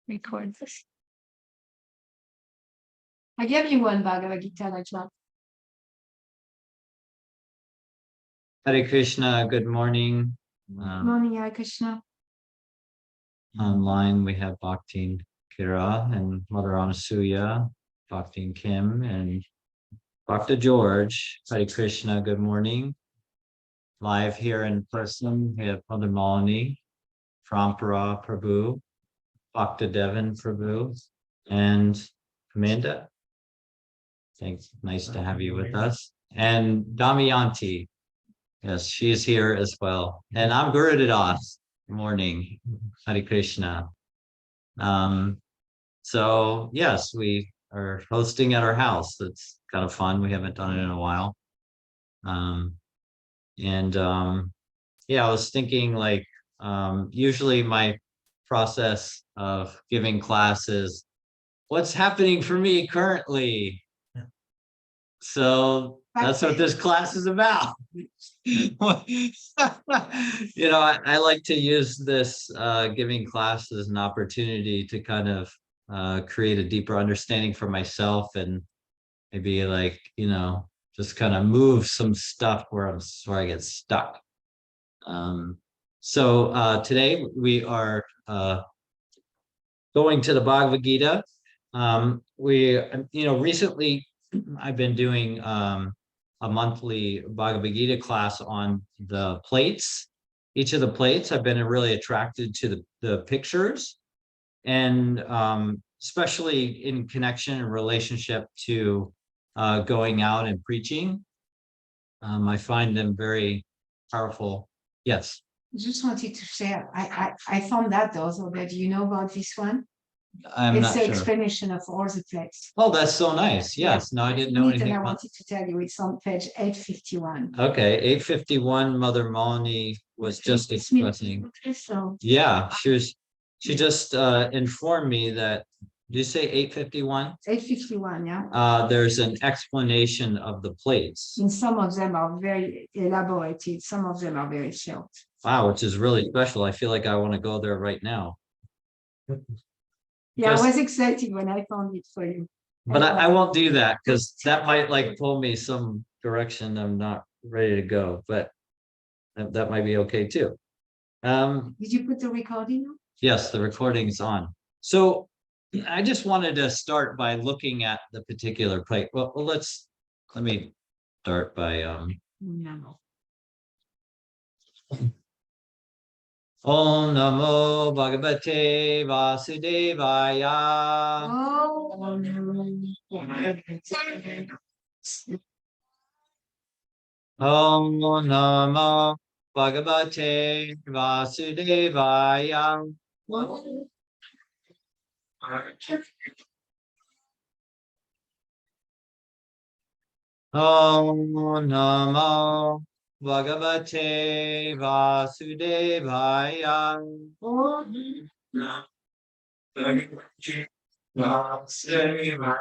record this. I gave you one Bhagavad-Gita, Rajna. Hare Krishna, good morning. Morning, Hare Krishna. Online we have Bhakti Kira and Mother Anasuya, Bhakti Kim, and Dr. George. Hare Krishna, good morning. Live here in person, we have Mother Malini, Prampara Prabhu, Bhakta Devin Prabhu, and Amanda. Thanks, nice to have you with us. And Damayanti, yes, she is here as well. And I'm Garuda. Good morning, Hare Krishna. So yes, we are hosting at our house. It's kind of fun. We haven't done it in a while. Yeah, I was thinking like, usually my process of giving classes, what's happening for me currently? So that's what this class is about. You know, I like to use this giving class as an opportunity to kind of create a deeper understanding for myself and maybe like, you know, just kind of move some stuff where I get stuck. So today we are going to the Bhagavad-Gita. Recently I've been doing a monthly Bhagavad-Gita class on the plates. Each of the plates, I've been really attracted to the pictures, and especially in connection and relationship to going out and preaching. I find them very powerful. Yes. I just wanted to share. I found that the other day. Do you know about this one? I'm It's not the sure. explanation of all the plates. Oh, that's so nice. Yes. No, I didn't know anything And I about. wanted to tell you it's on page 851. Okay, 851. Mother Malini was just expressing. So Yeah, she just informed me that. Did you say 851? 851, yeah. There's an explanation of the plates. And some of them are very elaborated, some of them are very short. Wow, which is really special. I feel like I want to go there right now. Yeah, I was excited when I found it for you. But I won't do that because that might like pull me some direction I'm not ready to go, but that might be okay too. Did you put the recording on? Yes, the recording's on. So I just wanted to start by looking at the particular plate. Well, let me start by No. Om Namo Bhagavate Vasudevaya. Om Namo Bhagavate Vasudevaya. Om Namo Bhagavate Vasudevaya.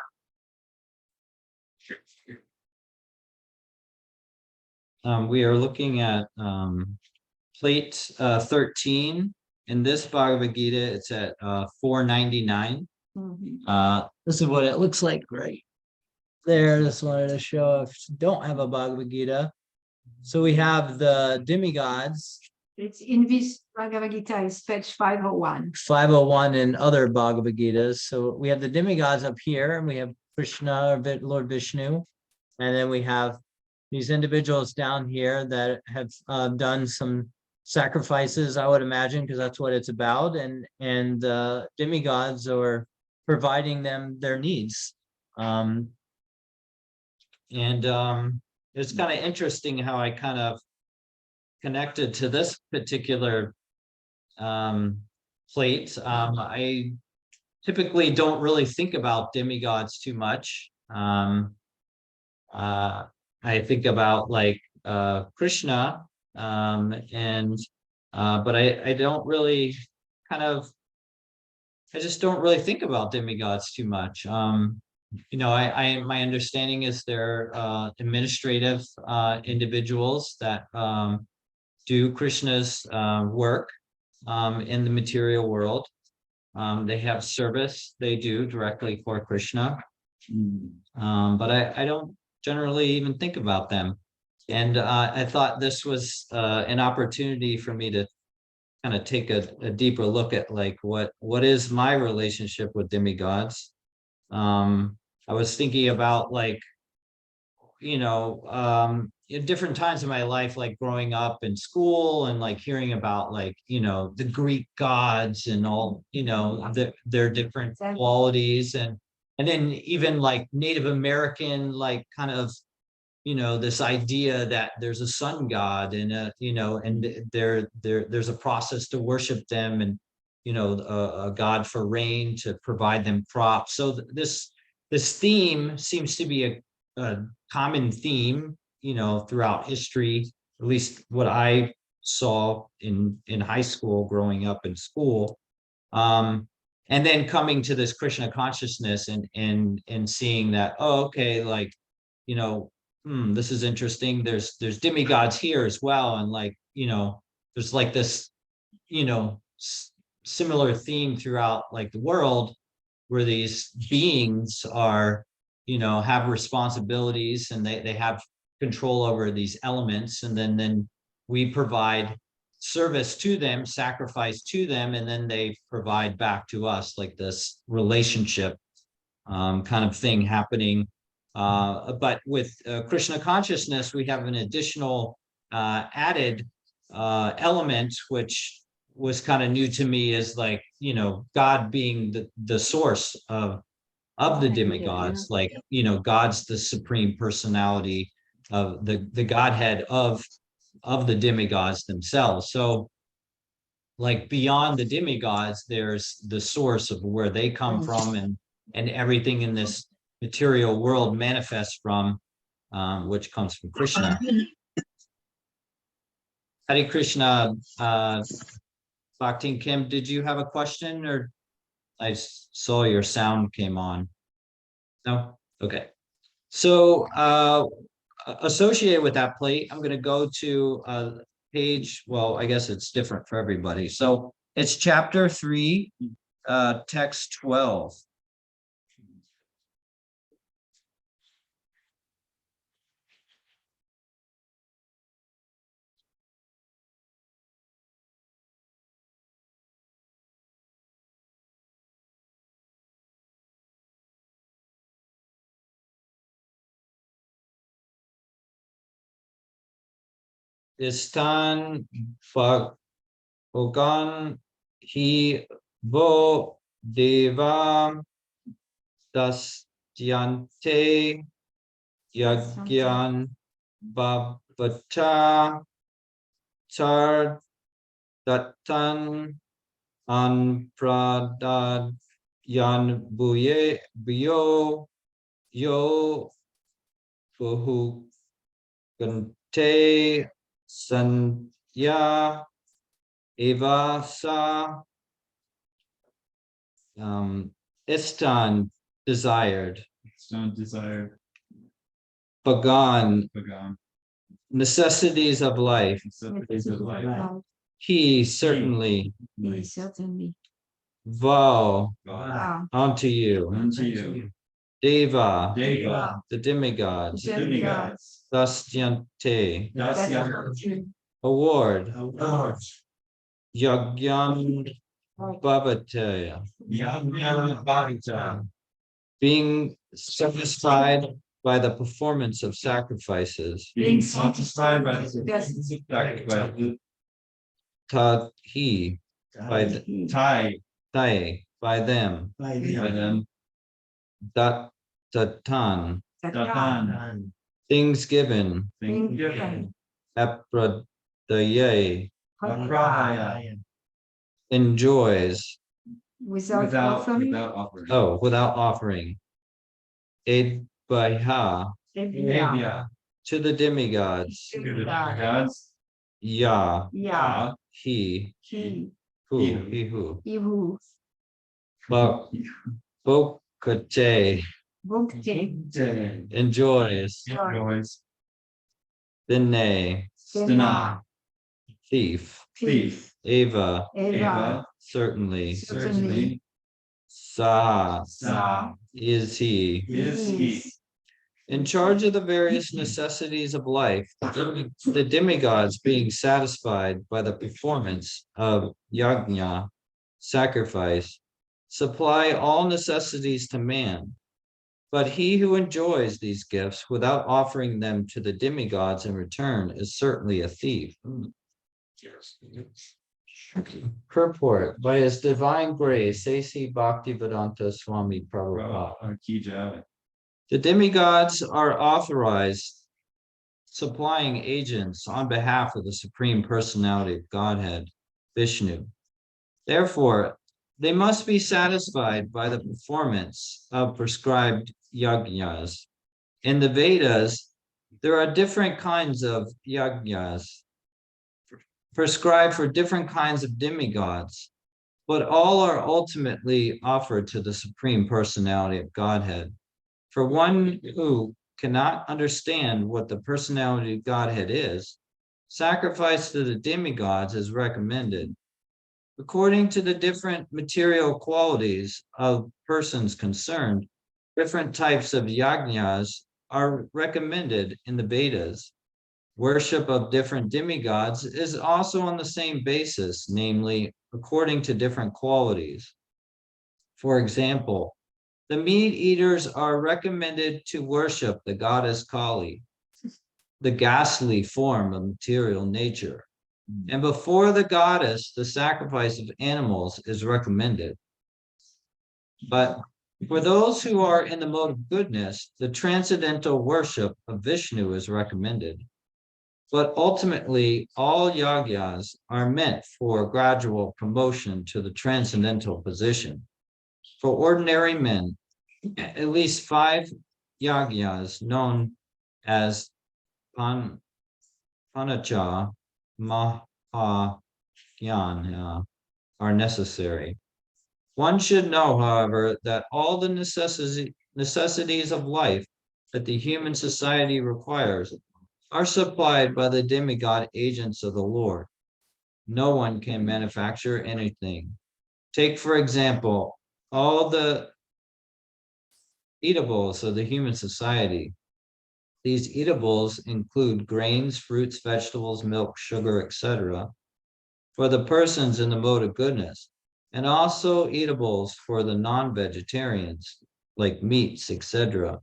We are looking at plate 13 in this Bhagavad Gita. It's at 499. This is what it looks like right there. Just wanted to show if you don't have a Bhagavad Gita. So we have the demigods. It's in this Bhagavad Gita is page 501. 501 in other Bhagavad Gitas. So we have the demigods up here, and we have Krishna, Lord Vishnu, and then we have these individuals down here that have done some sacrifices, I would imagine, because that's what it's about, and demigods are providing them their needs. It's kind of interesting how I kind of connected to this particular plate. I typically don't really think about demigods too much. I think about like Krishna, but I don't really I just don't really think about demigods too much. You know, my understanding is they're administrative individuals that do Krishna's work in the material world. They have service they do directly for Krishna. But I don't generally even think about them. And I thought this was an opportunity for me to kind of take a deeper look at like what is my relationship with demigods. I was thinking about like, in different times in my life, like growing up in school and like hearing about like, the Greek gods and all, their different qualities, and then even like Native American, like kind of, this idea that there's a sun god and and there's a process to worship them, and a god for rain to provide them crops. So this theme seems to be a common theme, throughout history, at least what I saw in high school, growing up in school. And then coming to this Krishna consciousness and seeing that, oh, okay, like, this is interesting. There's demigods here as well. And like, there's like this, similar theme throughout like the world, where these beings are, have responsibilities, and they have control over these elements, and then we provide service to them, sacrifice to them, and then they provide back to us, like this relationship kind of thing happening. But with Krishna consciousness, we have an additional added element, which was kind of new to me, is like, God being the source of the demigods, like, God's the supreme personality of the Godhead of the demigods themselves. So like beyond the demigods, there's the source of where they come from, and everything in this material world manifests from, which comes from Krishna. Hare Krishna. Bhakti Kim, did you have a question, or I saw your sound came on? No? Okay. So associated with that plate, I'm going to go to page, well, I guess it's different for everybody. So it's chapter 3, text 12. Istan Bhagavan hi bo deva dasyante yagyan bhavata tar datan anpradadyan buyo yo buhu Gante Sanya Evasa. Istan, desired. Istan, desired. Bhagavan, Bhagavan, necessities of life. necessities of life. He certainly. Certainly. Vow God, unto you. unto you. Deva, Deva, the demigods. demigods. Dasyante, Dasyante, award. award. Yagyan Bhavataya, Yagyan Bhavata, being satisfied by the performance of sacrifices. being satisfied by the sacrifice. Tahi, by Thai, by them. by them. Datan, Datan, things given. things given. Apradaye, Aprahaya, enjoys. Without offering. offering. Oh, without offering. Edbaiha, Evya, to the demigods. to the demigods. Ya, Yeah. he, He. who. Who. But Bokate Bhakti. enjoys. Enjoys. Dene, Stana, thief. thief. Ava, Eva. certainly. Certainly. Sa Sa is he. is he. In charge of the various necessities of life, the demigods being satisfied by the performance of yajna, sacrifice, supply all necessities to man. But he who enjoys these gifts without offering them to the demigods in return is certainly a thief. Purport: by his divine grace, A.C. Bhaktivedanta Swami Prabhupada. Ki Jai. The demigods are authorized supplying agents on behalf of the Supreme Personality of Godhead, Vishnu. Therefore, they must be satisfied by the performance of prescribed yajnas. In the Vedas, there are different kinds of yajnas prescribed for different kinds of demigods, but all are ultimately offered to the Supreme Personality of Godhead. For one who cannot understand what the personality of Godhead is, sacrifice to the demigods is recommended. According to the different material qualities of persons concerned, different types of yajnas are recommended in the Vedas. Worship of different demigods is also on the same basis, namely, according to different qualities. For example, the meat eaters are recommended to worship the goddess Kali, the ghastly form of material nature. And before the goddess, the sacrifice of animals is recommended. But for those who are in the mode of goodness, the transcendental worship of Vishnu is recommended. But ultimately, all yajnas are meant for gradual promotion to the transcendental position. For ordinary men, at least 5 yajnas known as Panacha Mahayana are necessary. One should know, however, that all the necessities of life that the human society requires are supplied by the demigod agents of the Lord. No one can manufacture anything. Take, for example, all the eatables of the human society. These eatables include grains, fruits, vegetables, milk, sugar, etc., for the persons in the mode of goodness, and also eatables for the non-vegetarians, like meats, etc.,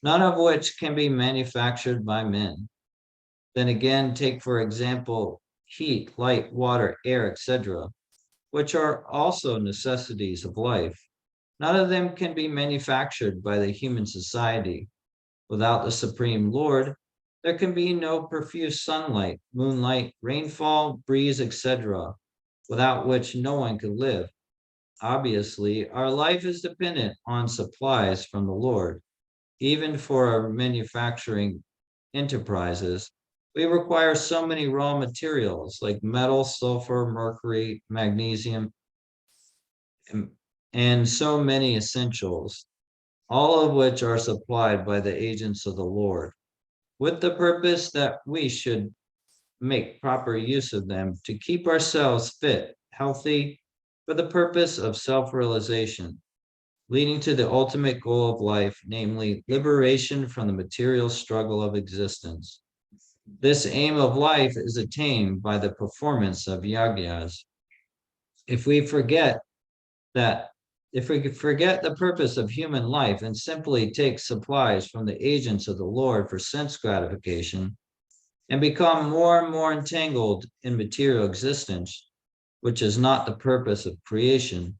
none of which can be manufactured by men. Then again, take, for example, heat, light, water, air, etc., which are also necessities of life. None of them can be manufactured by the human society. Without the Supreme Lord, there can be no profuse sunlight, moonlight, rainfall, breeze, etc., without which no one could live. Obviously, our life is dependent on supplies from the Lord. Even for our manufacturing enterprises, we require so many raw materials like metal, sulfur, mercury, magnesium, and so many essentials, all of which are supplied by the agents of the Lord, with the purpose that we should make proper use of them to keep ourselves fit, healthy, for the purpose of self-realization, leading to the ultimate goal of life, namely liberation from the material struggle of existence. This aim of life is attained by the performance of yajnas. If we forget the purpose of human life and simply take supplies from the agents of the Lord for sense gratification, and become more and more entangled in material existence, which is not the purpose of creation,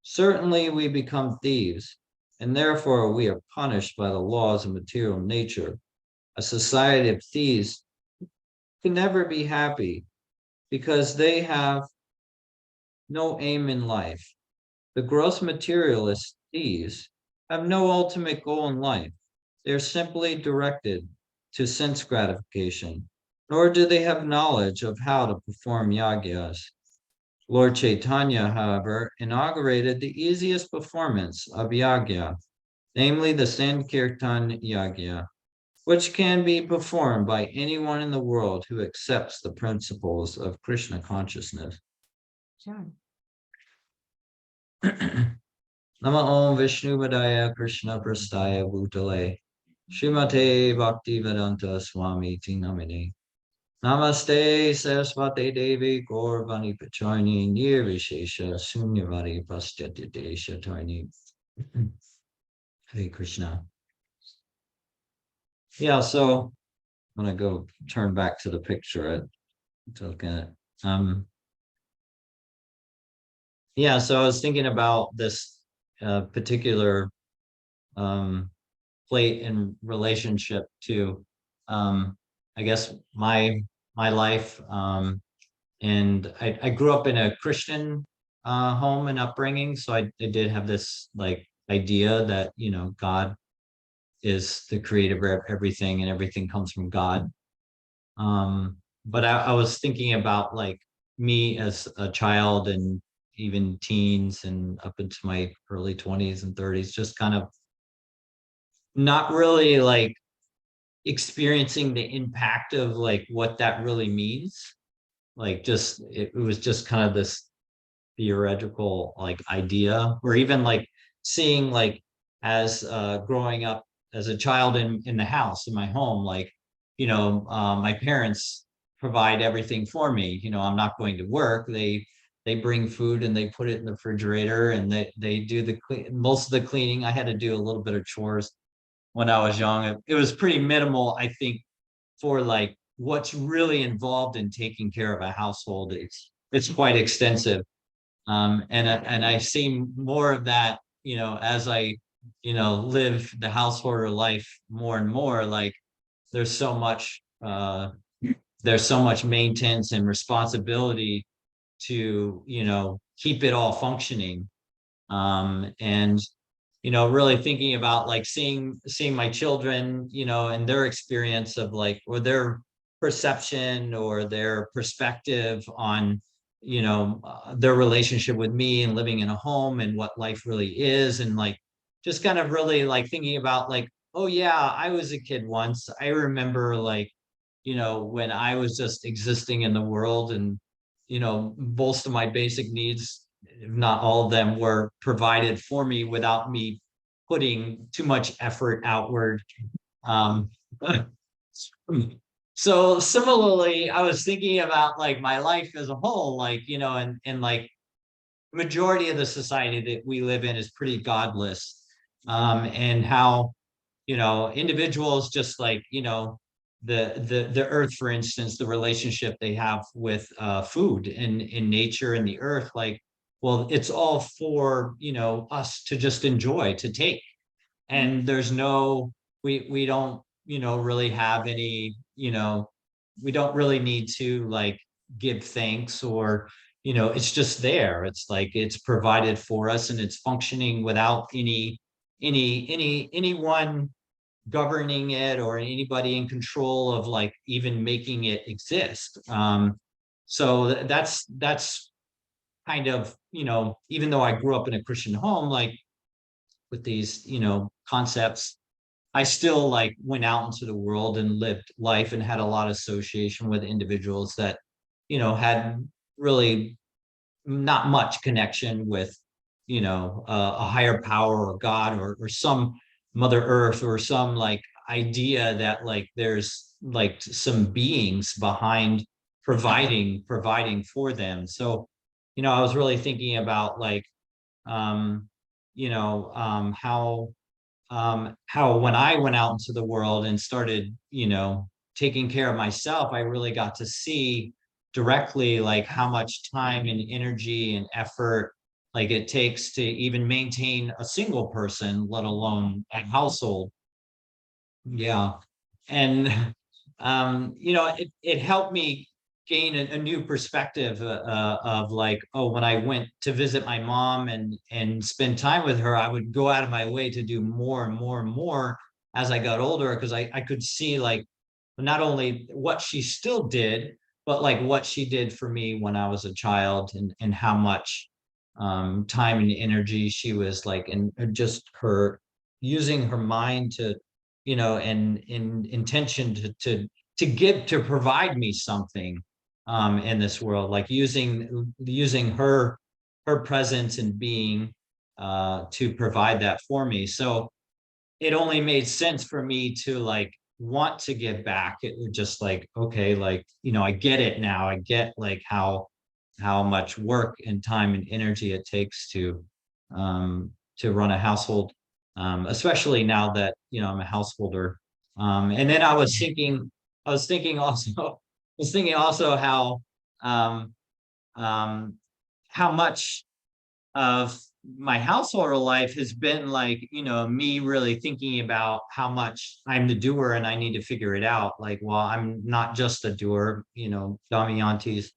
certainly we become thieves, and therefore we are punished by the laws of material nature. A society of thieves can never be happy because they have no aim in life. The gross materialist thieves have no ultimate goal in life. They're simply directed to sense gratification, nor do they have knowledge of how to perform yajnas. Lord Chaitanya, however, inaugurated the easiest performance of yajna, namely the Sankirtan yajna, which can be performed by anyone in the world who accepts the principles of Krishna consciousness. John. Nama Om Vishnu Vadaya Krishna Prastaya Bhutale Srimate Bhaktivedanta Swami Tinamini Namaste Saraswati Devi Gaurvani Pacharni Nirvishesha Sunyavadi Pastyati Desha Tarni. Hare Krishna. Yeah, so I'm gonna go turn back to the picture to look at it. Yeah, so I was thinking about this particular plate in relationship to I guess my life. And I grew up in a Christian home and upbringing, so I did have this like idea that God is the creator of everything and everything comes from God. But I was thinking about like me as a child and even teens and up into my early 20s and 30s, just kind of not really like experiencing the impact of like what that really means. Like just it was just kind of this theoretical like idea, or even like seeing like as growing up as a child in the house in my home, like my parents provide everything for me. I'm not going to work. They bring food and they put it in the refrigerator, and they do most of the cleaning. I had to do a little bit of chores when I was young. It was pretty minimal, I think, for like what's really involved in taking care of a household. It's quite extensive. And I've seen more of that, as I, live the householder life more and more. Like there's so much, maintenance and responsibility to, keep it all functioning. And really thinking about like seeing my children, and their experience of like, or their perception or their perspective on their relationship with me and living in a home and what life really is, and like just kind of really like thinking about like, oh yeah, I was a kid once. I remember like when I was just existing in the world, and most of my basic needs, if not all of them, were provided for me without me putting too much effort outward. Um, so similarly, I was thinking about like my life as a whole, like, and like majority of the society that we live in is pretty godless. And how, individuals just like, the earth, for instance, the relationship they have with food and in nature and the earth, like, well, it's all for, us to just enjoy, to take. And there's no, we don't, really have any, we don't really need to like give thanks, or it's just there. It's like it's provided for us and it's functioning without anyone governing it or anybody in control of like even making it exist. So that's kind of, even though I grew up in a Christian home, like with these, concepts, I still like went out into the world and lived life and had a lot of association with individuals that, had really not much connection with, a higher power or God, or some Mother Earth, or some like idea that like there's like some beings behind providing for them. So, I was really thinking about like, um, how when I went out into the world and started, taking care of myself, I really got to see directly like how much time and energy and effort like it takes to even maintain a single person, let alone a household. Yeah. And it helped me gain a new perspective of like, oh, when I went to visit my mom and spend time with her, I would go out of my way to do more and more and more as I got older, because I could see like not only what she still did, but like what she did for me when I was a child, and how much time and energy she was like, and just her using her mind to, and in intention to give, to provide me something in this world, like using her presence and being to provide that for me. So it only made sense for me to like want to give back. It was just like, okay, like, I get it now. I get like how much work and time and energy it takes to run a household, especially now that I'm a householder. And then I was thinking also, um, how much of my householder life has been like, me really thinking about how much I'm the doer and I need to figure it out. Like, well, I'm not just a doer, Damayanti's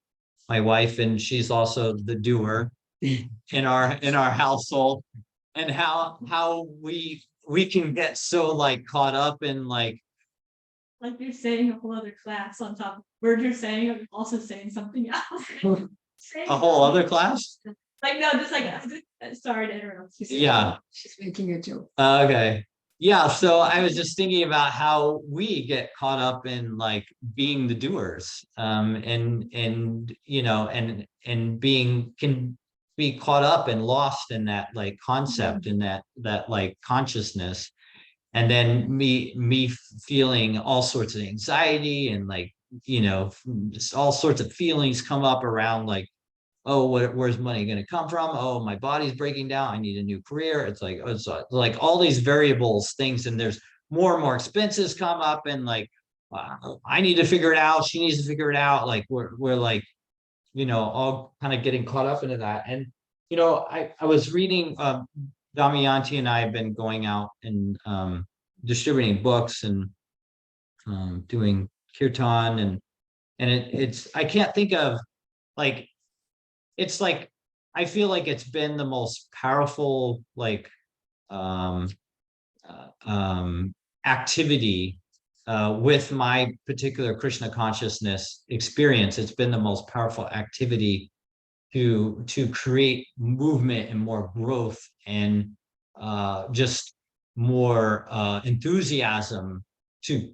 my wife, and she's also the doer in our household. And how we can get so like caught up in like you're saying a whole other class on top of word you're saying, I'm also saying something else. a whole other class. Like, no, just like, sorry to interrupt. Yeah. She's making a joke. Okay. Yeah. So I was just thinking about how we get caught up in like being the doers, and being can be caught up and lost in that like concept and that like consciousness. And then me feeling all sorts of anxiety and like, just all sorts of feelings come up around like, oh, where's money going to come from? Oh, my body's breaking down. I need a new career. It's like all these variables, things, and there's more and more expenses come up, and like, I need to figure it out. She needs to figure it out. Like we're like, all kind of getting caught up into that. And I was reading. Damayanti and I have been going out and distributing books and doing kirtan, and it's I can't think of like. It's like I feel like it's been the most powerful like activity with my particular Krishna consciousness experience. It's been the most powerful activity to create movement and more growth and just more enthusiasm to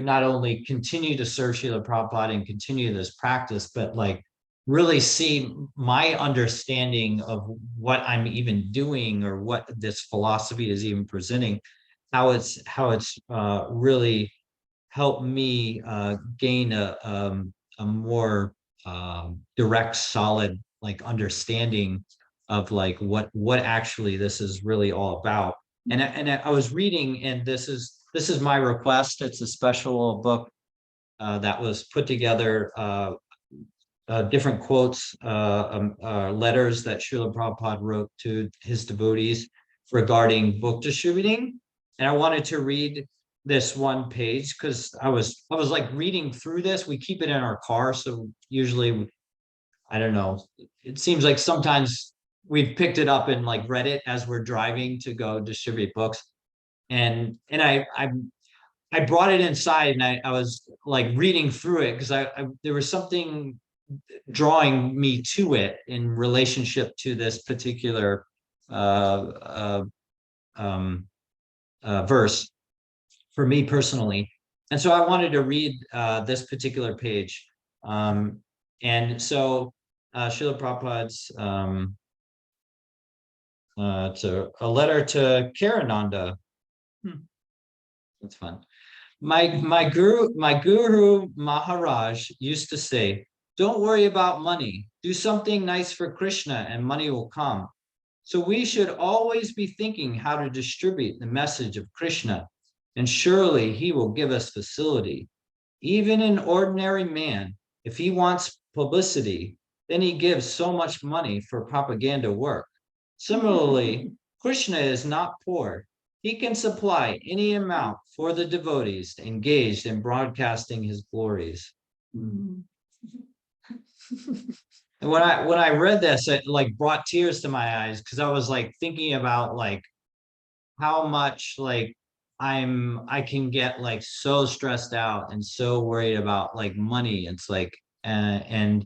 not only continue to serve Srila Prabhupada and continue this practice, but like really see my understanding of what I'm even doing or what this philosophy is even presenting, how it's really helped me gain a more direct, solid like understanding of like what actually this is really all about. And I was reading, and this is my request. It's a special book that was put together. Different quotes, letters that Srila Prabhupada wrote to his devotees regarding book distributing. And I wanted to read this one page because I was like reading through this. We keep it in our car. So usually, I don't know, it seems like sometimes we've picked it up and like read it as we're driving to go distribute books. And I brought it inside and I was like reading through it because there was something drawing me to it in relationship to this particular verse for me personally. And so I wanted to read this particular page. And so Srila Prabhupada's it's a letter to Karananda. That's fun. My guru Maharaj used to say, don't worry about money. Do something nice for Krishna and money will come. So we should always be thinking how to distribute the message of Krishna, and surely he will give us facility. Even an ordinary man, if he wants publicity, then he gives so much money for propaganda work. Similarly, Krishna is not poor. He can supply any amount for the devotees engaged in broadcasting his glories. And when I read this, it like brought tears to my eyes because I was like thinking about like how much like I can get like so stressed out and so worried about like money. It's like and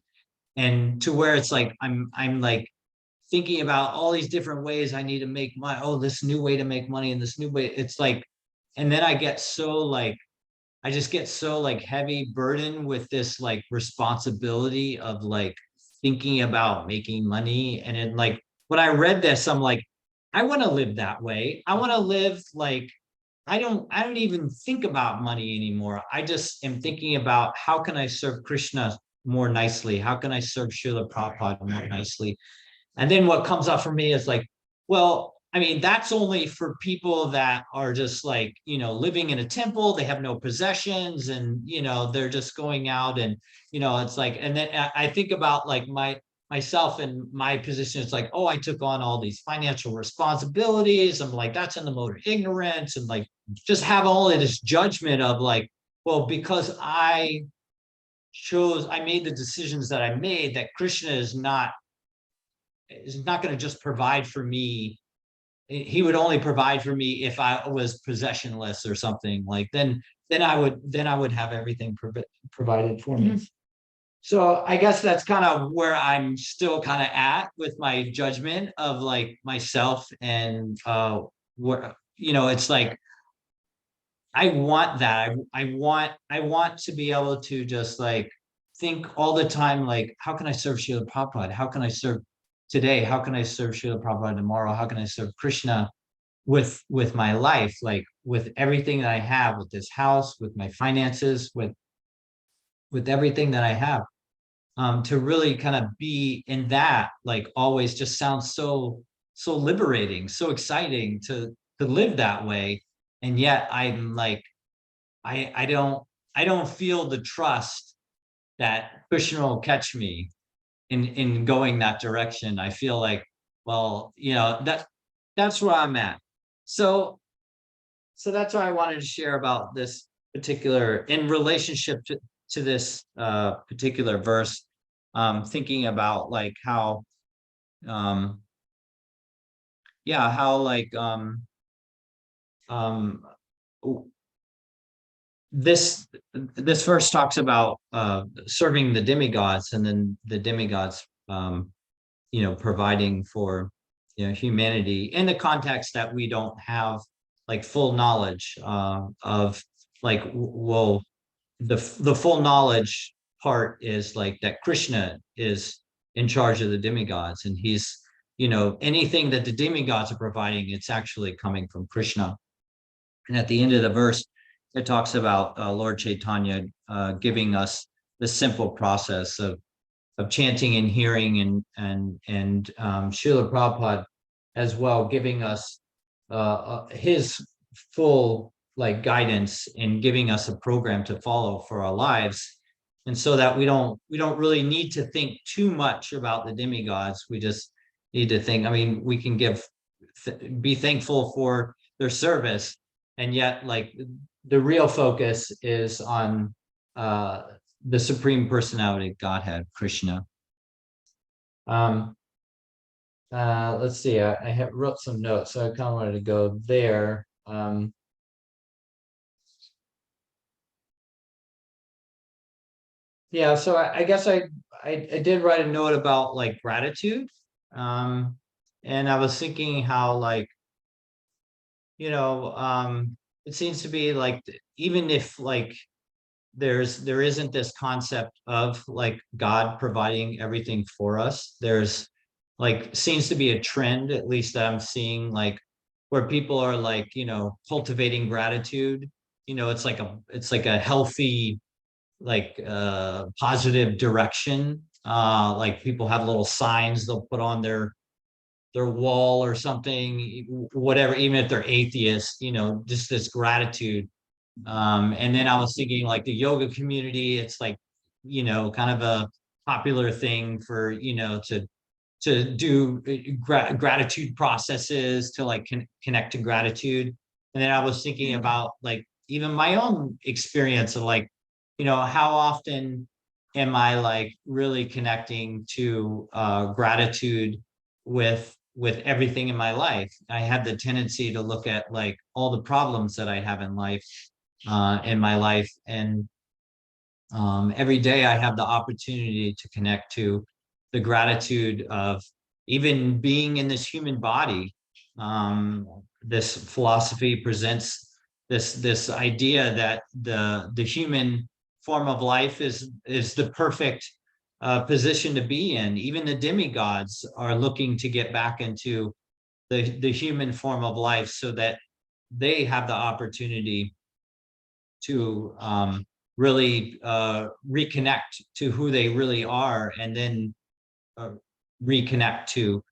to where it's like I'm like thinking about all these different ways I need to make this new way to make money and this new way. It's like, and then I get so like I just get so like heavy burden with this like responsibility of like thinking about making money. And it like when I read this, I'm like, I want to live that way. I want to live like, I don't even think about money anymore. I just am thinking about how can I serve Krishna more nicely? How can I serve Srila Prabhupada more nicely? And then what comes up for me is like, well, I mean, that's only for people that are just like, living in a temple, they have no possessions, and, they're just going out and, it's like, and then I think about like myself and my position. It's like, oh, I took on all these financial responsibilities. I'm like, that's in the mode of ignorance, and like, just have all of this judgment of like, well, because I made the decisions that I made, that Krishna is not going to just provide for me. He would only provide for me if I was possessionless or something. Like then I would have everything provided for me. So I guess that's kind of where I'm still kind of at with my judgment of like myself, and where, it's like, I want that. I want to be able to just like think all the time, like, how can I serve Srila Prabhupada? How can I serve today? How can I serve Srila Prabhupada tomorrow? How can I serve Krishna with my life, like with everything that I have, with this house, with my finances, with everything that I have, to really kind of be in that, like, always just sounds so liberating, so exciting to live that way. And yet I'm like, I don't feel the trust that Krishna will catch me in going that direction. I feel like, well, that's where I'm at. So that's why I wanted to share about this particular, in relationship to this particular verse, thinking about like how, how like, this verse talks about serving the demigods, and then the demigods, providing for, humanity, in the context that we don't have like full knowledge of, like, well, the full knowledge part is like that Krishna is in charge of the demigods, and he's, anything that the demigods are providing, it's actually coming from Krishna. And at the end of the verse, it talks about Lord Chaitanya giving us the simple process of chanting and hearing, and Srila Prabhupada as well, giving us his full like guidance, and giving us a program to follow for our lives. And so that we don't really need to think too much about the demigods. We just need to think, I mean, we can be thankful for their service, and yet like the real focus is on the Supreme Personality of Godhead, Krishna. Let's see, I wrote some notes, so I kind of wanted to go there. Yeah, so I guess I did write a note about like gratitude. And I was thinking how, like, it seems to be like, even if like there isn't this concept of like God providing everything for us, there's like, seems to be a trend, at least that I'm seeing, like, where people are like, cultivating gratitude. It's like a healthy, like positive direction. Like, people have little signs they'll put on their wall or something, whatever, even if they're atheists, just this gratitude. And then I was thinking like the yoga community, it's like, kind of a popular thing for, to do gratitude processes, to like connect to gratitude. And then I was thinking about like even my own experience of like, how often am I like really connecting to gratitude with everything in my life. I have the tendency to look at like all the problems that I have in life, in my life, and every day I have the opportunity to connect to the gratitude of even being in this human body. This philosophy presents this idea that the human form of life is the perfect position to be in. Even the demigods are looking to get back into the human form of life so that they have the opportunity to really reconnect to who they really are, and then reconnect to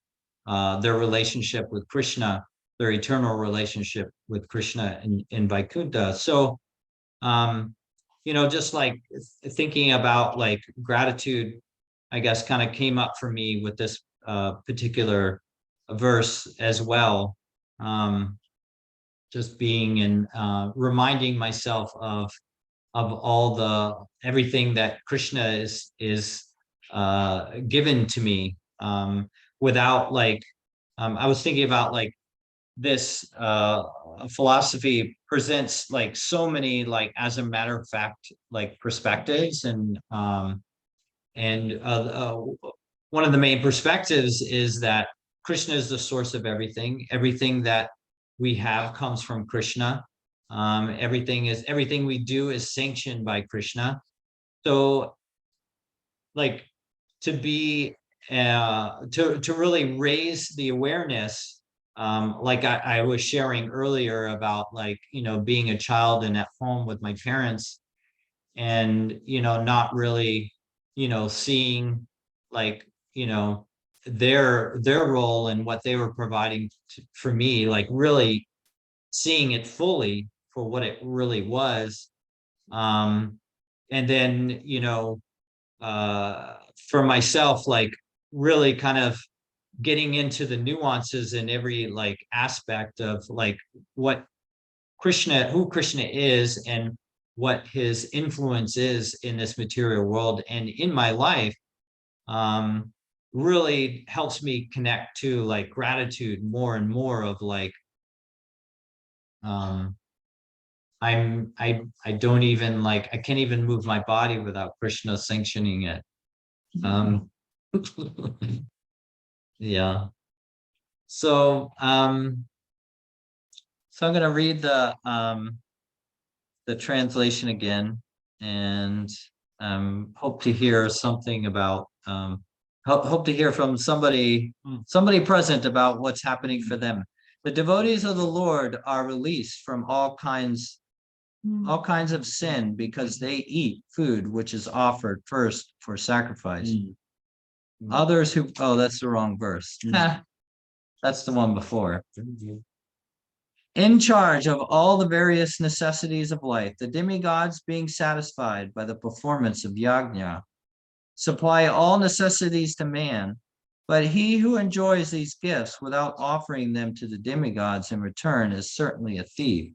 their relationship with Krishna, their eternal relationship with Krishna in Vaikuntha. So, just like thinking about like gratitude, I guess kind of came up for me with this particular verse as well. Just being and reminding myself of everything that Krishna is given to me, without like, I was thinking about like this philosophy presents like so many, like, as a matter of fact, like perspectives, and one of the main perspectives is that Krishna is the source of everything. Everything that we have comes from Krishna. Everything we do is sanctioned by Krishna. So like to be to really raise the awareness, like I was sharing earlier about, like, being a child and at home with my parents, and not really seeing like their role and what they were providing for me, like really seeing it fully for what it really was. And then for myself, like really kind of getting into the nuances in every like aspect of like who Krishna is, and what his influence is in this material world and in my life, really helps me connect to like gratitude more and more of like, I don't even like, I can't even move my body without Krishna sanctioning it. Yeah. So I'm going to read the translation again, and hope to hear something about hope to hear from somebody present about what's happening for them. The devotees of the Lord are released from all kinds of sin because they eat food which is offered first for sacrifice. Others who, oh, that's the wrong verse. That's the one before. In charge of all the various necessities of life, the demigods, being satisfied by the performance of yajna, supply all necessities to man, but he who enjoys these gifts without offering them to the demigods in return is certainly a thief.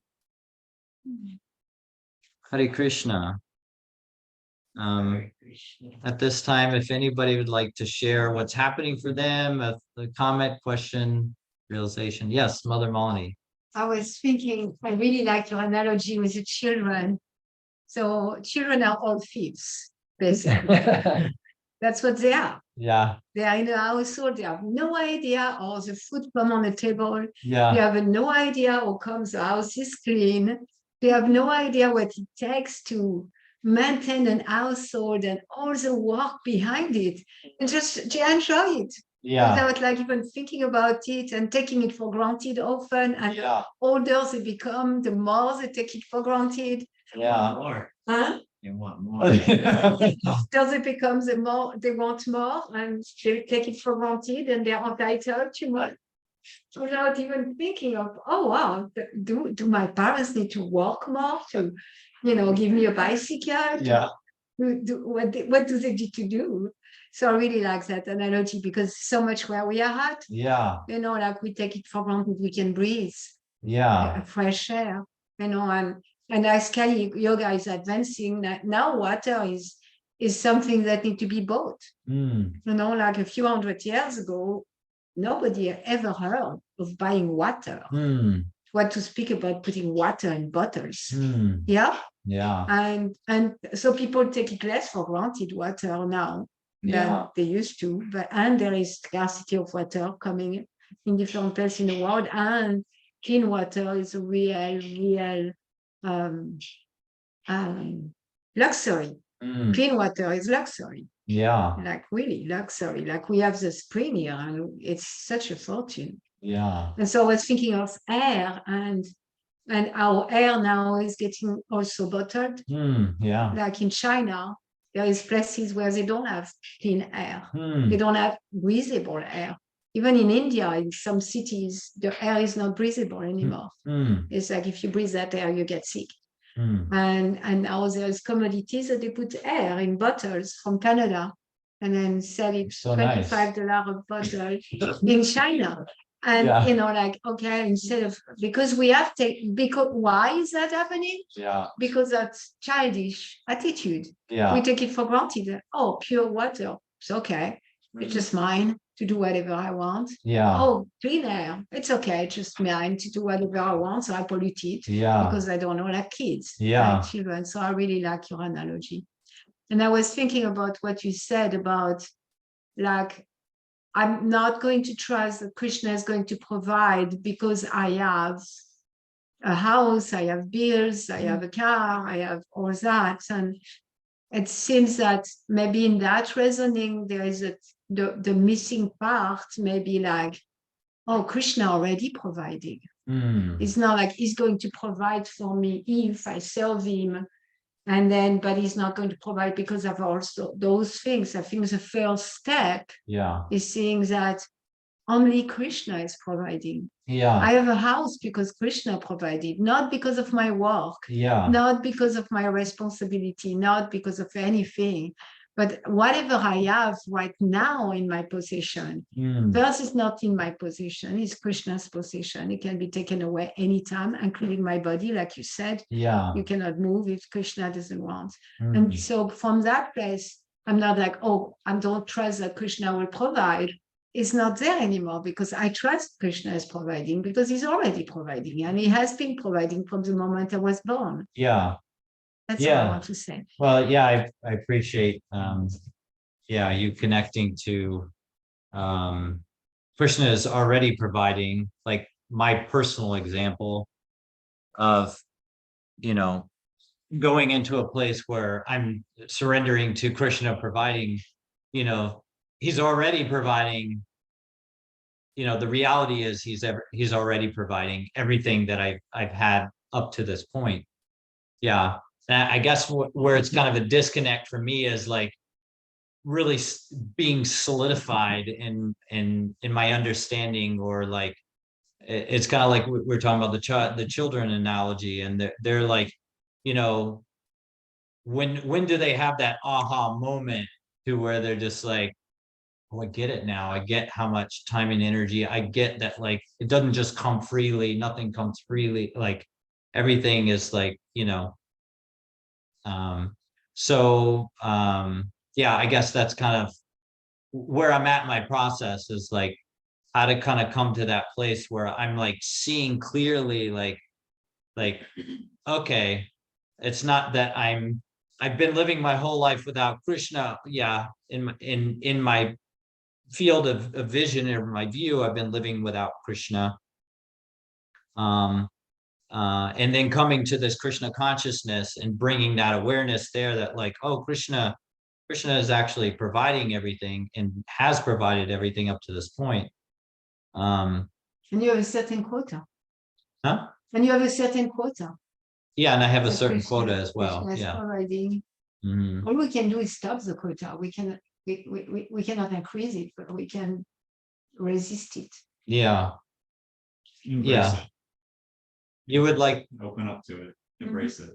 Hare Krishna. At this time, if anybody would like to share what's happening for them, a comment, question, realization. Yes, Mother Malini. I was thinking, I really like your analogy with the children. So children are all thieves, basically. That's what they are. Yeah. They are in the household, they have no idea how the food come on the table. Yeah. They have no idea how comes the house is clean. They have no idea what it takes to maintain an household and all the work behind it. And just to enjoy it. Yeah. Without like even thinking about it and taking it for granted often. And the older they become, the more they take it for granted. Yeah. More. Huh? You want more. After they become, the more they want more, and they take it for granted, and they're entitled to more, without even thinking of, oh wow, do my parents need to work more to, give me a bicycle? Yeah. What do they need to do? So I really like that analogy, because so much where we are at, Yeah. like we take it for granted, we can breathe. Yeah. Fresh air, and as Kali Yoga is advancing, now water is something that need to be bought. Like a few hundred years ago, nobody ever heard of buying water. What to speak about putting water in bottles? Yeah. And so people take it less for granted, water now, than they used to. And there is scarcity of water coming in different places in the world, and clean water is a real luxury. Clean water is luxury, Yeah. like really luxury. Like we have the spring here, and it's such a fortune. Yeah. And so I was thinking of air, and our air now is getting also bottled. Yeah. Like in China, there is places where they don't have clean air. Hmm. They don't have breathable air. Even in India, in some cities, the air is not breathable anymore. It's like if you breathe that air, you get sick. And now there's commodities that they put air in bottles from Canada and then sell it So nice. $25 a bottle in China. And Yeah. you know, like, okay, instead of, because we have to, because why is that happening? Yeah. Because that's childish attitude. Yeah. We take it for granted. Oh, pure water, it's okay. It's just mine to do whatever I want. Yeah. Oh, clean air, it's okay. It's just mine to do whatever I want. So I pollute it Yeah. because I don't know, like kids, Yeah. like children. So I really like your analogy. And I was thinking about what you said about, like, I'm not going to trust that Krishna is going to provide because I have a house, I have bills, I have a car, I have all that. And it seems that maybe in that reasoning, there is the missing part, maybe like, oh, Krishna already providing. It's not like he's going to provide for me if I serve him. And then, but he's not going to provide because of also those things. I think the first step is seeing that only Krishna is providing. I have a house because Krishna provided, not because of my work, not because of my responsibility, not because of anything, but whatever I have right now in my possession, first is not in my possession, it's Krishna's possession. It can be taken away anytime, including my body, like you said. You cannot move if Krishna doesn't want. And so from that place, I'm not like, oh, I don't trust that Krishna will provide. It's not there anymore because I trust Krishna is providing because he's already providing and he has been providing from the moment I was born. That's what I want to say. Well, yeah, I appreciate you connecting to Krishna is already providing, like my personal example of, you know, going into a place where I'm surrendering to Krishna providing, you know, he's already providing. You know, the reality is he's already providing everything that I've had up to this point. Yeah. And I guess where it's kind of a disconnect for me is like really being solidified in my understanding, or like it's kind of like we're talking about the children analogy, and they're like, you know, when do they have that aha moment to where they're just like, oh, I get it now. I get how much time and energy. I get that, like, it doesn't just come freely. Nothing comes freely. Like everything is like, you know, yeah, I guess that's kind of where I'm at in my process, is like how to kind of come to that place where I'm like seeing clearly, like, okay, it's not that I've been living my whole life without Krishna. Yeah. In my field of vision or my view, I've been living without Krishna. And then coming to this Krishna consciousness and bringing that awareness there that like, oh, Krishna is actually providing everything and has provided everything up to this point. And you have a certain quota. Huh? And you have a certain quota. Yeah, and I have a So certain Krishna, quota as well. Krishna is Yeah. providing. All we can do is stop the quota. We cannot increase it, but we can resist it. Yeah. Embrace it. You would like Open up to it, embrace it.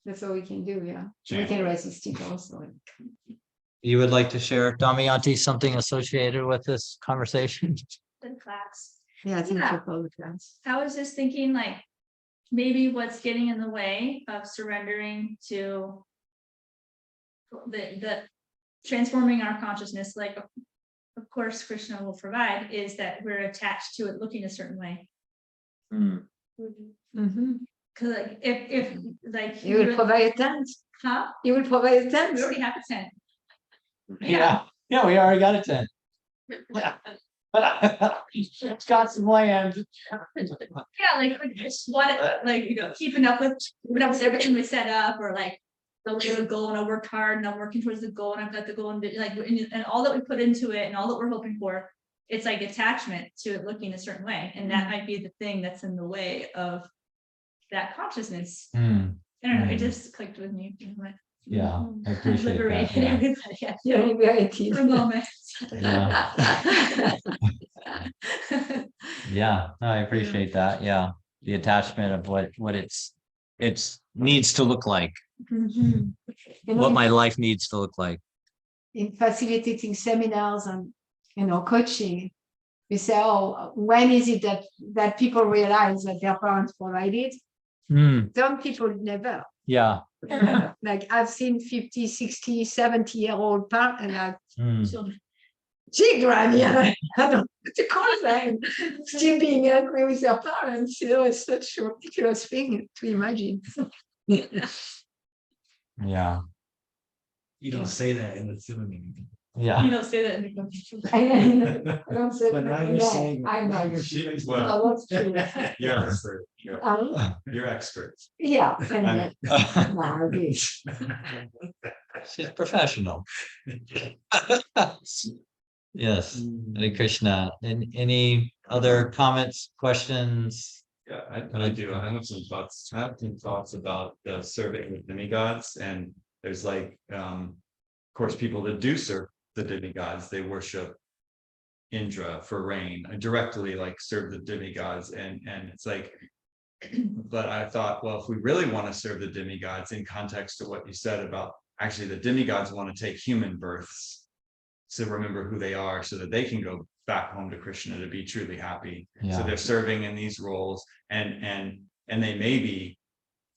That's all we can do, yeah. Chant. We can resist it also. you would like to share, Damayanti, something associated with this conversation? The class. Yeah, thank Yeah. you for the class. I was just thinking like, maybe what's getting in the way of surrendering to the transforming our consciousness, like of course Krishna will provide, is that we're attached to it looking a certain way. Cause like if like You will provide a tent. huh? You will provide a tent. We already have a tent. Yeah, we already got a tent. It's got some land. Yeah, like just what, like, you know, keeping up with everything we set up, or like a goal and I worked hard and I'm working towards the goal and I've got the goal and like, and all that we put into it and all that we're hoping for, it's like attachment to it looking a certain way. And that might be the thing that's in the way of that consciousness. I don't know, it just clicked with me. Yeah, I appreciate that. Liberated Yeah. everybody. Yeah. You're liberated. For a moment. Yeah, no, I appreciate that. Yeah, the attachment of what it's needs to look like, You know, what my life needs to look like. in facilitating seminars and coaching, we say, oh, when is it that people realize that their parents provided? Some people never. Yeah. Like I've seen 50, 60, 70-year-old parents and like children, yeah, I don't know what to call them, still being angry with their parents. It's such a ridiculous thing to imagine. Yeah. You don't say that in the Zoom. Yeah. You don't say that in the computer. I don't say But now that. you're No, saying. I know. Well, Oh, that's true. you're expert. You're experts. Yeah. And, nah, okay. She's professional. Yes, Hare Krishna. And any other comments, questions? Yeah, I do. I have some thoughts. I have some thoughts about the serving the demigods, and there's like, of course, people that do serve the demigods, they worship Indra for rain, and directly like serve the demigods, and it's like, but I thought, well, if we really want to serve the demigods in context to what you said about actually the demigods want to take human births to remember who they are so that they can go back home to Krishna to be truly happy. Yeah. So they're serving in these roles, and they may be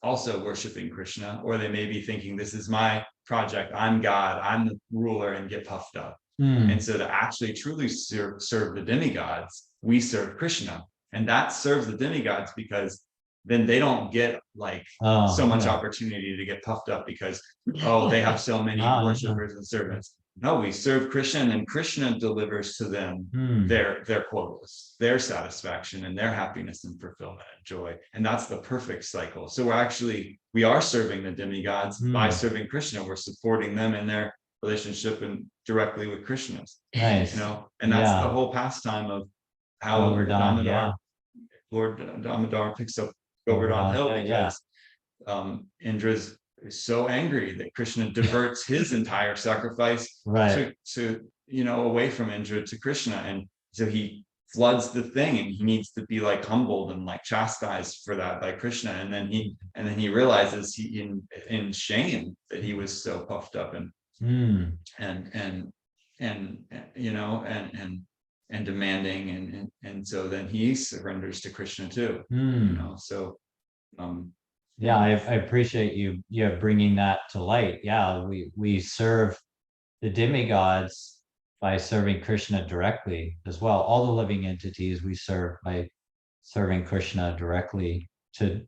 also worshiping Krishna, or they may be thinking, this is my project, I'm God, I'm the ruler, and get puffed up. And so to actually truly serve the demigods, we serve Krishna, and that serves the demigods because then they don't get like so much opportunity to get puffed up because, oh, they have so many worshipers and servants. No, we serve Krishna, and then Krishna delivers to them their quotas, their satisfaction, and their happiness and fulfillment and joy. And that's the perfect cycle. So we are serving the demigods by serving Krishna. We're supporting them in their relationship and directly with Krishna's. Nice. And that's the whole pastime of how Lord Damodar picks up Govardhan Hill, because Indra's so angry that Krishna diverts his entire sacrifice to away from Indra to Krishna, and so he floods the thing, and he needs to be like humbled and like chastised for that by Krishna, and then he realizes in shame that he was so puffed up and demanding, and so then he surrenders to Krishna too. So yeah, I appreciate you bringing that to light. Yeah, we serve the demigods by serving Krishna directly as well. All the living entities we serve by serving Krishna directly. To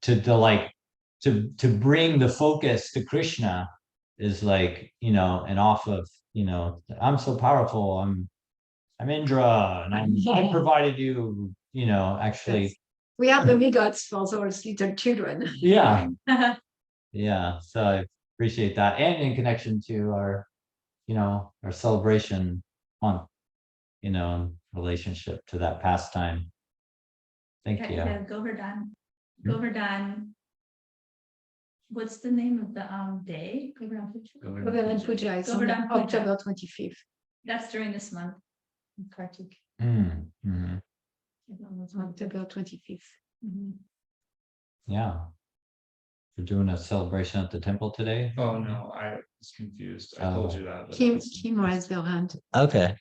bring the focus to Krishna is like, and off of, I'm so powerful, I'm Indra, and I provided you, actually. Yes. We have the demigods for those little children. Yeah. Yeah. So I appreciate that. And in connection to our, our celebration month, relationship to that pastime. Thank you. Govardhan. What's the name of the day? Govardhan Puja is on October 25th. That's during this month. Kartik. October 25th. Yeah. We're doing a celebration at the temple today. Oh no, I was confused. I told you that. Kim raised their hand. Okay.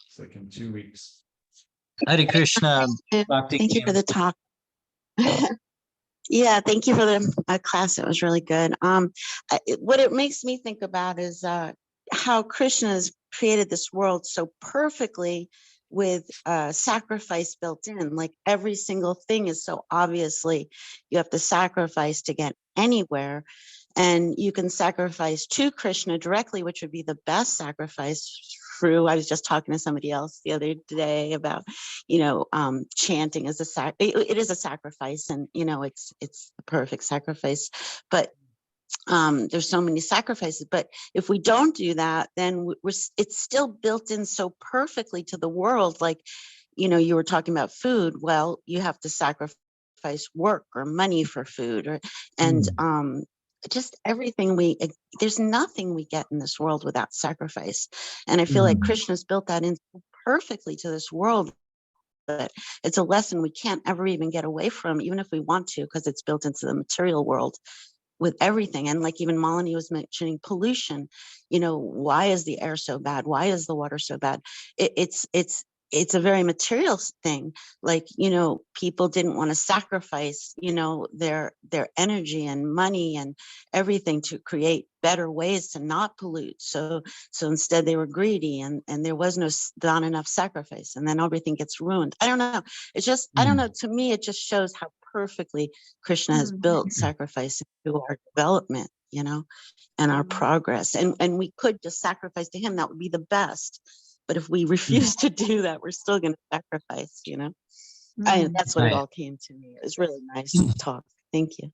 It's like in 2 weeks. Hare Krishna. Thank you for the talk. Yeah, thank you for the class. It was really good. What it makes me think about is how Krishna has created this world so perfectly with sacrifice built in. Like every single thing is so obviously you have to sacrifice to get anywhere. And you can sacrifice to Krishna directly, which would be the best sacrifice true. I was just talking to somebody else the other day about, chanting as it is a sacrifice, and it's the perfect sacrifice. But there's so many sacrifices. But if we don't do that, then it's still built in so perfectly to the world. Like, you were talking about food. Well, you have to sacrifice work or money for food, and just everything there's nothing we get in this world without sacrifice. And I feel like Krishna's built that in so perfectly to this world that it's a lesson we can't ever even get away from, even if we want to, because it's built into the material world with everything. And like even Malini was mentioning pollution, why is the air so bad? Why is the water so bad? It's a very material thing. Like, people didn't want to sacrifice, their energy and money and everything to create better ways to not pollute. So instead they were greedy, and there was not enough sacrifice, and then everything gets ruined. I don't know. It's just, I don't know. To me, it just shows how perfectly Krishna has built sacrifice into our development, and our progress. And we could just sacrifice to him. That would be the best. But if we refuse to do that, we're still going to sacrifice, that's what it all came to me. It was really nice talk. Thank you.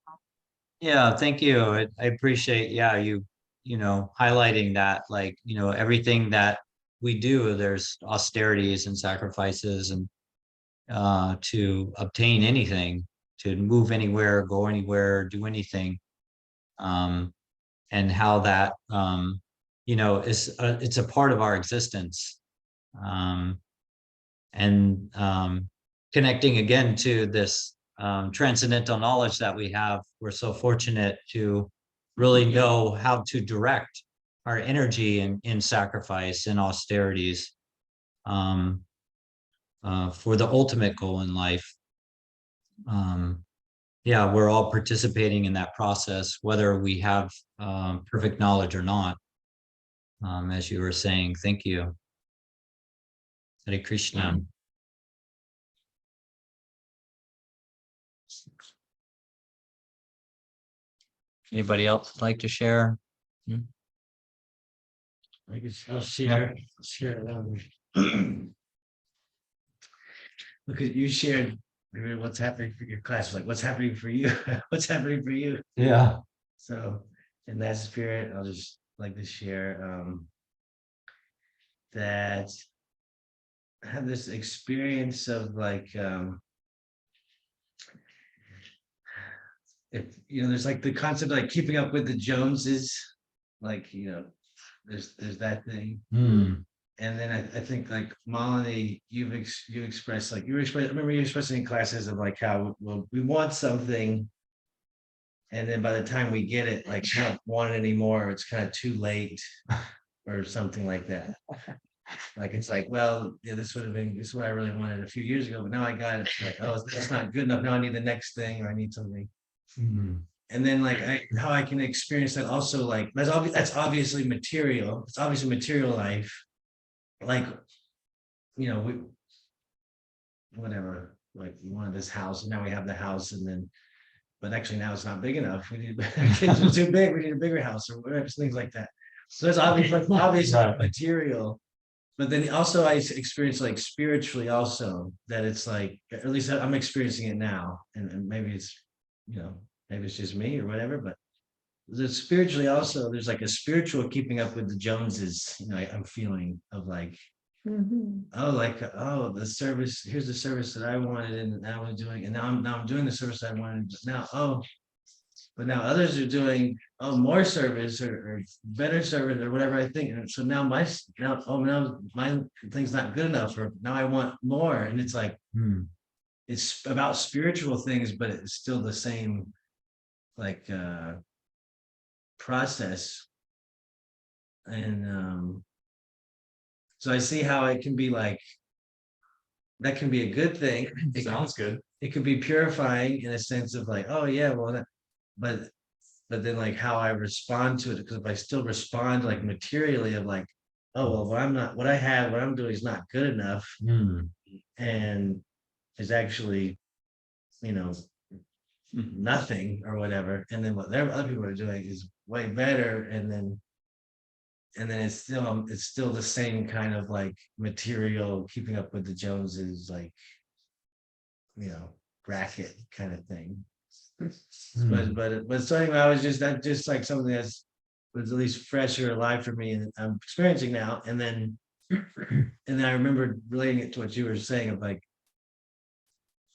Yeah, thank you. I appreciate, you highlighting that, like, everything that we do, there's austerities and sacrifices, and to obtain anything, to move anywhere, go anywhere, do anything. And how that, it's a part of our existence. And connecting again to this transcendental knowledge that we have, we're so fortunate to really know how to direct our energy in sacrifice and austerities for the ultimate goal in life. We're all participating in that process, whether we have perfect knowledge or not. As you were saying, thank you. Hare Krishna. Anybody else like to share? I guess I'll share. Look at you shared what's happening for your class, like what's happening for you, what's happening for you. Yeah. So in that spirit, I'll just like to share that I had this experience of like if there's like the concept of like keeping up with the Joneses, like there's that thing. And then I think like Malini, you expressed like I remember you expressing in classes of like how we want something, and then by the time we get it, like we don't want it anymore, it's kind of too late, or something like that. Like it's like, well, yeah, this is what I really wanted a few years ago, but now I got it. It's like, oh, that's not good enough. Now I need the next thing, or I need something. And then like how I can experience that also, like that's obviously material. It's obviously material life. Like, we whatever, like we wanted this house, and now we have the house, and then, but actually now it's not big enough. We need kids are too big. We need a bigger house, or whatever, things like that. So it's obviously material. But then also I experience like spiritually also that it's like, at least I'm experiencing it now, and maybe it's maybe it's just me or whatever, but spiritually also there's like a spiritual keeping up with the Joneses, I'm feeling of like, the service, here's the service that I wanted, and now I'm doing, and now I'm doing the service I wanted now. But now others are doing more service or better service or whatever I think. And so now my thing's not good enough, or now I want more. And it's like it's about spiritual things, but it's still the same like process. And so I see how it can be like, that can be a good thing. It sounds good. It could be purifying in a sense of like, oh yeah, well, but then like how I respond to it, because if I still respond like materially of like, oh well, what I'm doing is not good enough, and is actually, nothing or whatever, and then what other people are doing is way better, and then and then it's still the same kind of like material, keeping up with the Joneses, like, bracket kind of thing. But so anyway, that's just like something that's was at least fresh or alive for me, and I'm experiencing now. And then I remember relating it to what you were saying of like,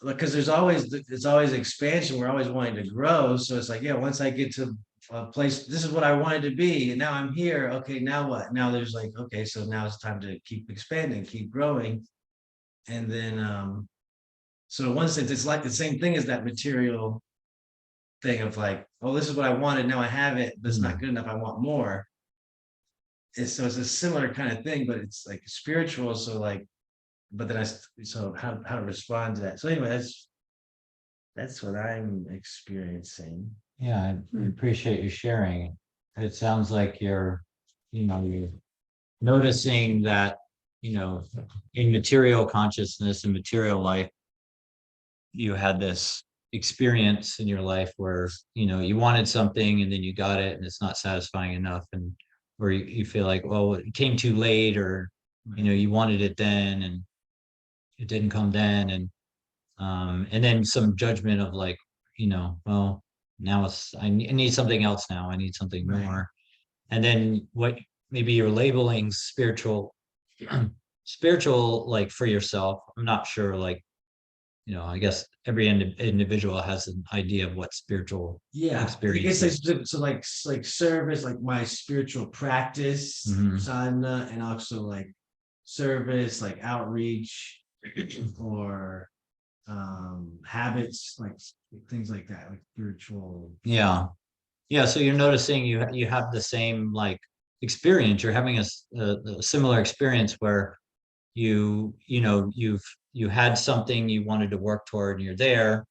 because it's always expansion. We're always wanting to grow. So it's like, yeah, once I get to a place, this is what I wanted to be, and now I'm here. Okay, now what? Now there's like, okay, so now it's time to keep expanding, keep growing. And then so in one sense, it's like the same thing as that material thing of like, oh, this is what I wanted, now I have it, but it's not good enough, I want more. It's a similar kind of thing, but it's like spiritual. So like, but then how to respond to that. So anyway, that's what I'm experiencing. Yeah, I appreciate you sharing. It sounds like you're noticing that, in material consciousness and material life, you had this experience in your life where, you wanted something and then you got it and it's not satisfying enough, and or you feel like, well, it came too late, or, you wanted it then and it didn't come then. And then some judgment of like, well, now I need something else now. I need something more. And then what maybe you're labeling spiritual, like for yourself. I'm not sure, like, I guess every individual has an idea of what spiritual experience is. So like service, like my spiritual practice, sadhana, and also like service, like outreach, or habits, like things like that, like spiritual. Yeah. So you're noticing you have the same like experience. You're having a similar experience where you had something you wanted to work toward, and you're there,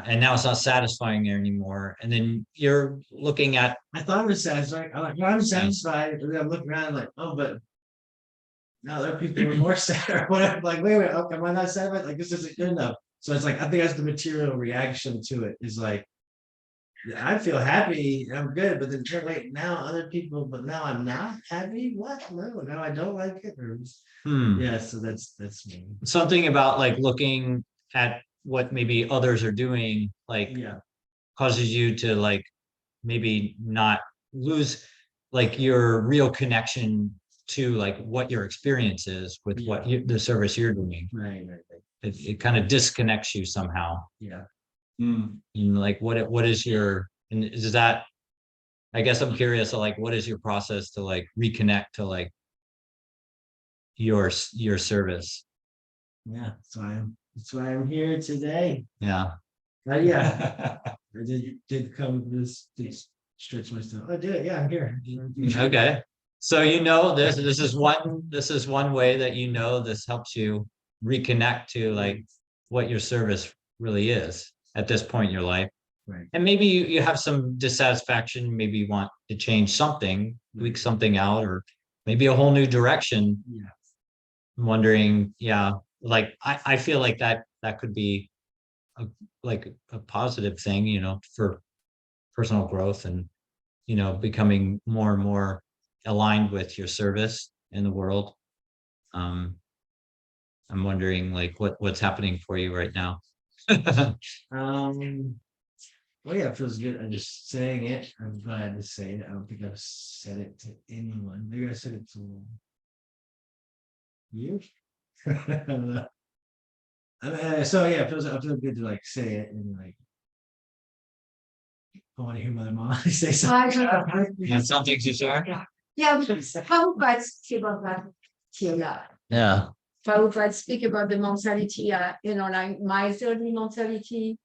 and now it's not satisfying there anymore. And then you're looking at, I thought it was satisfying. I'm like, well, I'm satisfied. And then I'm looking around like, oh, but now other people were more sad or whatever. Like, wait, okay, am I not satisfied? Like, this isn't good enough. So it's like, I think that's the material reaction to it, is like, I feel happy, I'm good, but then wait, now other people, but now I'm not happy. What? No, now I don't like it. Or yeah, so that's me. Something about like looking at what maybe others are doing, like, causes you to like maybe not lose like your real connection to like what your experience is with the service you're doing. Right. It kind of disconnects you somehow. Like what is your, and is that, I guess I'm curious, like, what is your process to like reconnect to like your service? Yeah, that's why I'm here today. Yeah. I did come this stretch myself. I did, I'm here. Okay. So this is one way that this helps you reconnect to like what your service really is at this point in your life. Right. And maybe you have some dissatisfaction, maybe you want to change something, tweak something out, or maybe a whole new direction. I'm wondering, like I feel like that could be a positive thing, for personal growth and, becoming more and more aligned with your service in the world. I'm wondering like what's happening for you right now. Well, yeah, it feels good. I'm just saying it. I'm glad to say it. I don't think I've said it to anyone. Maybe I said it to you. I don't know. So yeah, I feel good to like say it, and like I want to hear my mom say something. And something to share? Yeah, Prabhupada speak about that here. Yeah. Prabhupada speak about the mentality, like miserly mentality,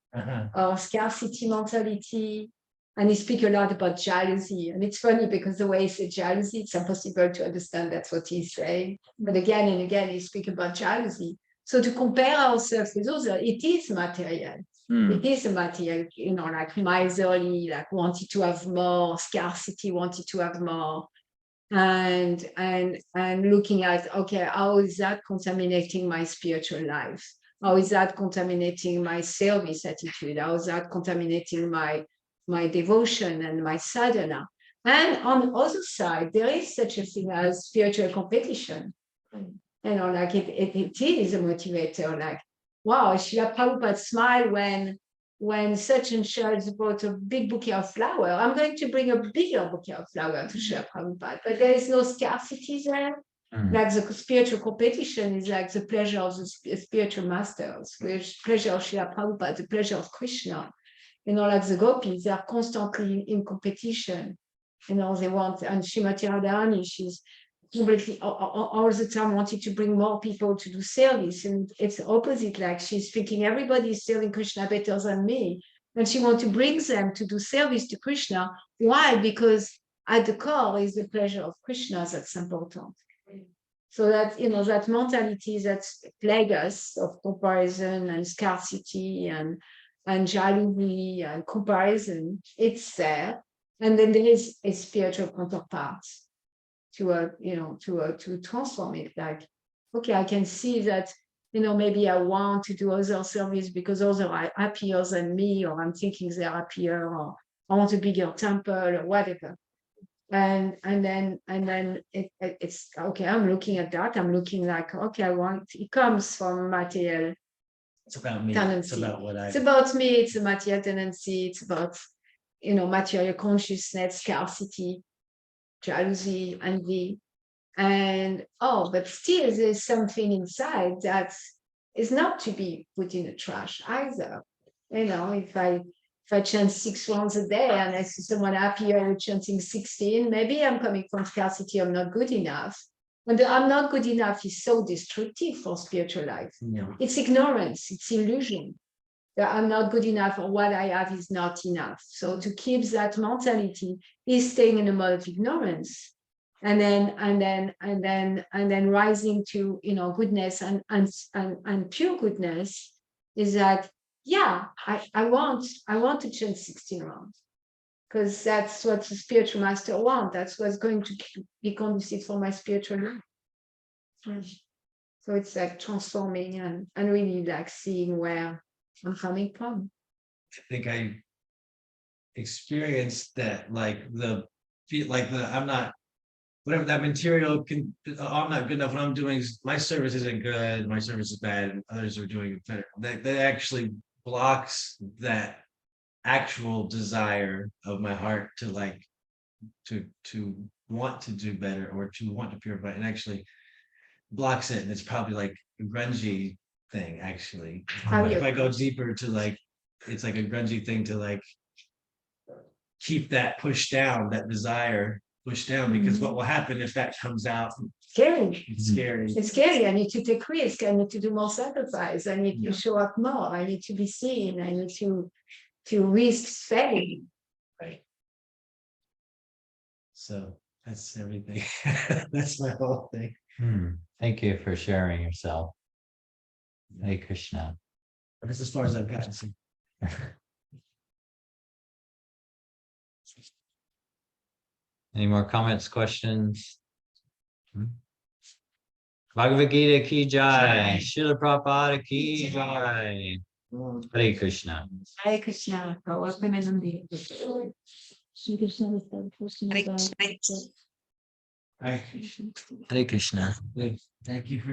or scarcity mentality. And he speak a lot about jealousy. And it's funny because the way he said jealousy, it's impossible to understand that's what he's saying. But again and again, he speak about jealousy. So to compare ourselves with others, it is material. It is a material, like miserly, like wanted to have more, scarcity, wanted to have more. And looking at, okay, how is that contaminating my spiritual life? How is that contaminating my service attitude? How is that contaminating my devotion and my sadhana? And on the other side, there is such a thing as spiritual competition. Like it is a motivator. Like, wow, Srila Prabhupada smiled when such and such brought a big bouquet of flower. I'm going to bring a bigger bouquet of flower to Srila Prabhupada, but there is no scarcity there. Like the spiritual competition is like the pleasure of the spiritual masters, which pleasure of Srila Prabhupada, the pleasure of Krishna. Like the gopis, they are constantly in competition. They want, and Srimati Radharani, she's completely all the time wanted to bring more people to do service. And it's the opposite, like she's thinking everybody is serving Krishna better than me. And she wants to bring them to do service to Krishna. Why? Because at the core is the pleasure of Krishna that's important. So that, that mentality that plagues us of comparison and scarcity and jealousy and comparison, it's there. And then there is a spiritual counterpart to transform it. Like, okay, I can see that, maybe I want to do other service because others are happier than me, or I'm thinking they're happier, or I want a bigger temple or whatever. And then it's okay. I'm looking at that. I'm looking like, okay, it comes from material. It's about me. Tendency. It's about It's about me. It's a material tendency. It's about, material consciousness, scarcity, jealousy, envy. But still there's something inside that is not to be put in the trash either. If I chant 6 rounds a day and I see someone happier with chanting 16, maybe I'm coming from scarcity, I'm not good enough. When the I'm not good enough is so destructive for spiritual life. Yeah. It's ignorance, it's illusion. That I'm not good enough, or what I have is not enough. So to keep that mentality is staying in a mode of ignorance. And then rising to goodness and pure goodness is that, yeah, I want to chant 16 rounds because that's what the spiritual master wants. That's what's going to be conducive for my spiritual life. So it's like transforming and really like seeing where I'm coming from. I think I experienced that, I'm not, whatever that material can, I'm not good enough. What I'm doing is my service isn't good, my service is bad, and others are doing it better. That actually blocks that actual desire of my heart to want to do better or to want to purify, and actually blocks it. And it's probably like a grungy thing, actually. If I go deeper to it's like a grungy thing to keep that pushed down, that desire pushed down, because what will happen if that comes out? Scary. It's scary. It's scary. I need to take risk. I need to do more sacrifice. I need to show up more. I need to be seen. I need to risk failing. Right. So that's everything. That's my whole thing. Thank you for sharing yourself. Hare Krishna. That's as far as I've gotten. Any more comments, questions? Bhagavad-Gita ki jai, Srila Prabhupada ki jai. Hare Krishna. Hare Krishna. Hare Krishna. Thank you for